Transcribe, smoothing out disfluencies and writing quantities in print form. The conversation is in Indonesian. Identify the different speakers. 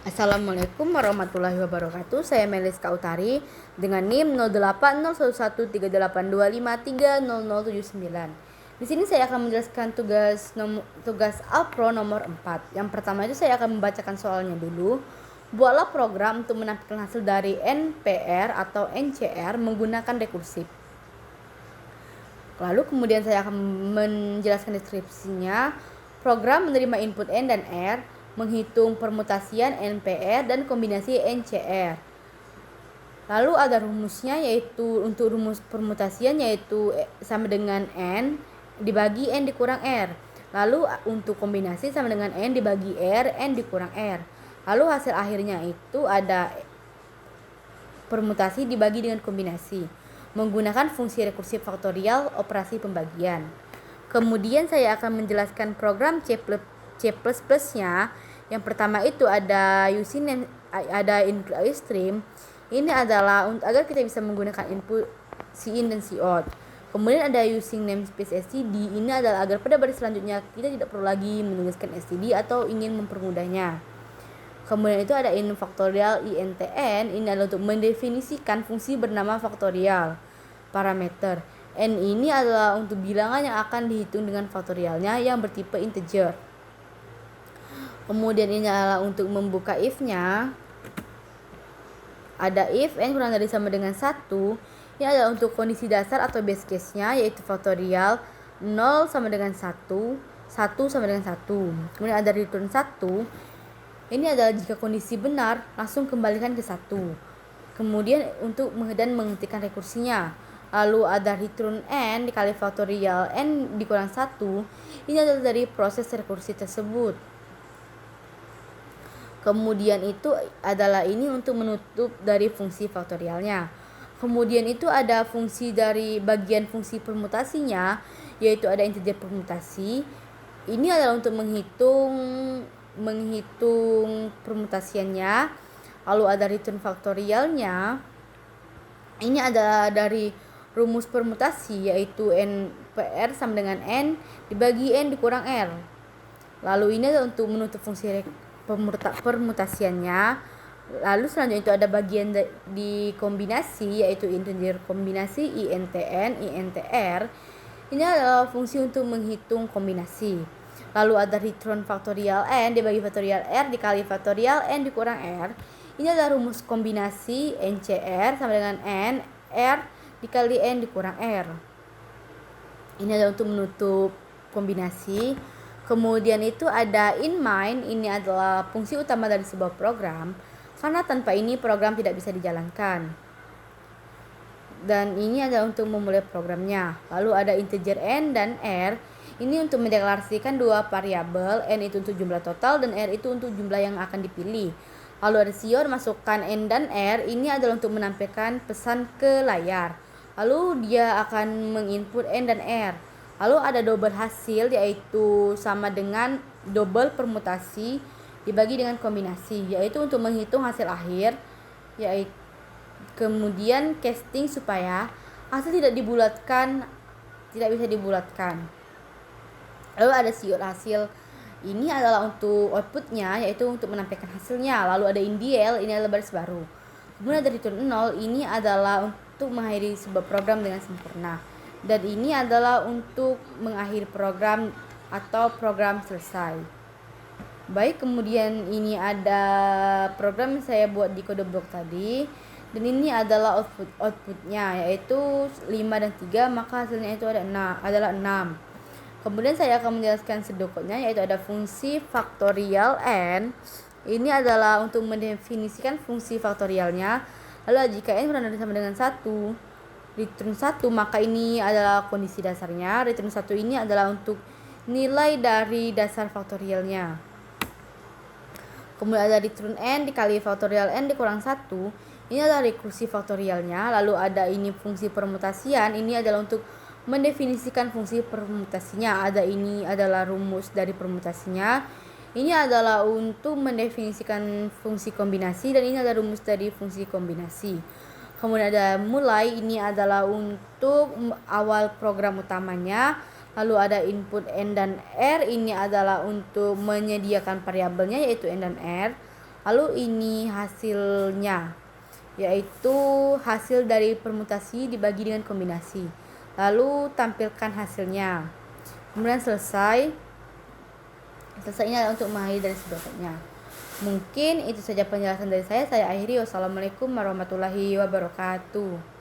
Speaker 1: Assalamualaikum warahmatullahi wabarakatuh. Saya Meliska Utari dengan NIM 08011382530079. Di sini saya akan menjelaskan tugas Alpro nomor 4. Yang pertama itu saya akan membacakan soalnya dulu. Buatlah program untuk menampilkan hasil dari NPR atau NCR menggunakan rekursif. Lalu kemudian saya akan menjelaskan deskripsinya. Program menerima input N dan R, menghitung permutasian NPR dan kombinasi NCR. Lalu ada rumusnya, yaitu untuk rumus permutasian yaitu sama dengan N dibagi N dikurang R. Lalu untuk kombinasi sama dengan N dibagi R, N dikurang R. Lalu hasil akhirnya itu ada permutasi dibagi dengan kombinasi menggunakan fungsi rekursif faktorial operasi pembagian. Kemudian saya akan menjelaskan program C++ nya. Yang pertama itu ada using ada include stream. Ini adalah agar kita bisa menggunakan input Cin dan Cout. Kemudian ada using namespace std. Ini adalah agar pada baris selanjutnya kita tidak perlu lagi menuliskan std atau ingin mempermudahnya. Kemudian itu ada in faktorial intn. Ini adalah untuk mendefinisikan fungsi bernama faktorial parameter. N ini adalah untuk bilangan yang akan dihitung dengan faktorialnya yang bertipe integer. Kemudian ini adalah untuk membuka if-nya. Ada if n kurang dari sama dengan 1. Ini adalah untuk kondisi dasar atau base case-nya, yaitu faktorial 0 sama dengan 1, 1 sama dengan 1. Kemudian ada return 1. Ini adalah jika kondisi benar, langsung kembalikan ke 1. Kemudian untuk menghentikan rekursinya. Lalu ada return n dikali faktorial n dikurang 1. Ini adalah dari proses rekursi tersebut. Kemudian itu adalah ini untuk menutup dari fungsi faktorialnya. Kemudian itu ada fungsi dari bagian fungsi permutasinya, yaitu ada integer permutasi. Ini adalah untuk menghitung permutasiannya. Lalu ada return faktorialnya. Ini adalah dari rumus permutasi, yaitu NPR sama dengan N dibagi N dikurang R. Lalu ini adalah untuk menutup fungsi permutasiannya. Lalu selanjutnya itu ada bagian di kombinasi, yaitu integer kombinasi intn, intr. Ini adalah fungsi untuk menghitung kombinasi. Lalu ada return faktorial N dibagi faktorial R dikali faktorial N dikurang R. Ini adalah rumus kombinasi NCR sama dengan N, R dikali N dikurang R. Ini adalah untuk menutup kombinasi. Kemudian itu ada in main. Ini adalah fungsi utama dari sebuah program, karena tanpa ini program tidak bisa dijalankan. Dan ini adalah untuk memulai programnya. Lalu ada integer N dan R. Ini untuk mendeklarasikan dua variabel. N itu untuk jumlah total dan R itu untuk jumlah yang akan dipilih. Lalu ada Cout, masukkan N dan R. Ini adalah untuk menampilkan pesan ke layar. Lalu dia akan menginput N dan R. Lalu ada double hasil, yaitu sama dengan double permutasi dibagi dengan kombinasi, yaitu untuk menghitung hasil akhir. Yaitu kemudian casting supaya hasil tidak bisa dibulatkan. Lalu ada Cout hasil. Ini adalah untuk outputnya, yaitu untuk menampilkan hasilnya. Lalu ada indl, ini adalah baris baru. Kemudian ada return 0, ini adalah untuk mengakhiri sebuah program dengan sempurna. Dan ini adalah untuk mengakhiri program atau program selesai. Baik, kemudian ini ada program yang saya buat di kode blok tadi. Dan ini adalah outputnya, yaitu 5 dan 3, maka hasilnya itu adalah 6. Kemudian saya akan menjelaskan pseudocode-nya, yaitu ada fungsi faktorial N. Ini adalah untuk mendefinisikan fungsi faktorialnya. Lalu jika N kurang dari sama dengan 1, return 1, maka ini adalah kondisi dasarnya. Return 1 ini adalah untuk nilai dari dasar faktorialnya. Kemudian ada return N dikali faktorial N dikurang 1. Ini adalah rekursi faktorialnya. Lalu ada ini fungsi permutasian. Ini adalah untuk mendefinisikan fungsi permutasinya. Ini adalah rumus dari permutasinya. Ini adalah untuk mendefinisikan fungsi kombinasi, dan ini adalah rumus dari fungsi kombinasi. Kemudian ada mulai, ini adalah untuk awal program utamanya. Lalu ada input N dan R, ini adalah untuk menyediakan variabelnya, yaitu N dan R. Lalu ini hasilnya, yaitu hasil dari permutasi dibagi dengan kombinasi. Lalu tampilkan hasilnya. Kemudian selesai. Selesainya untuk mengakhiri dari berikutnya. Mungkin itu saja penjelasan dari saya. Saya akhiri. Wassalamualaikum warahmatullahi wabarakatuh.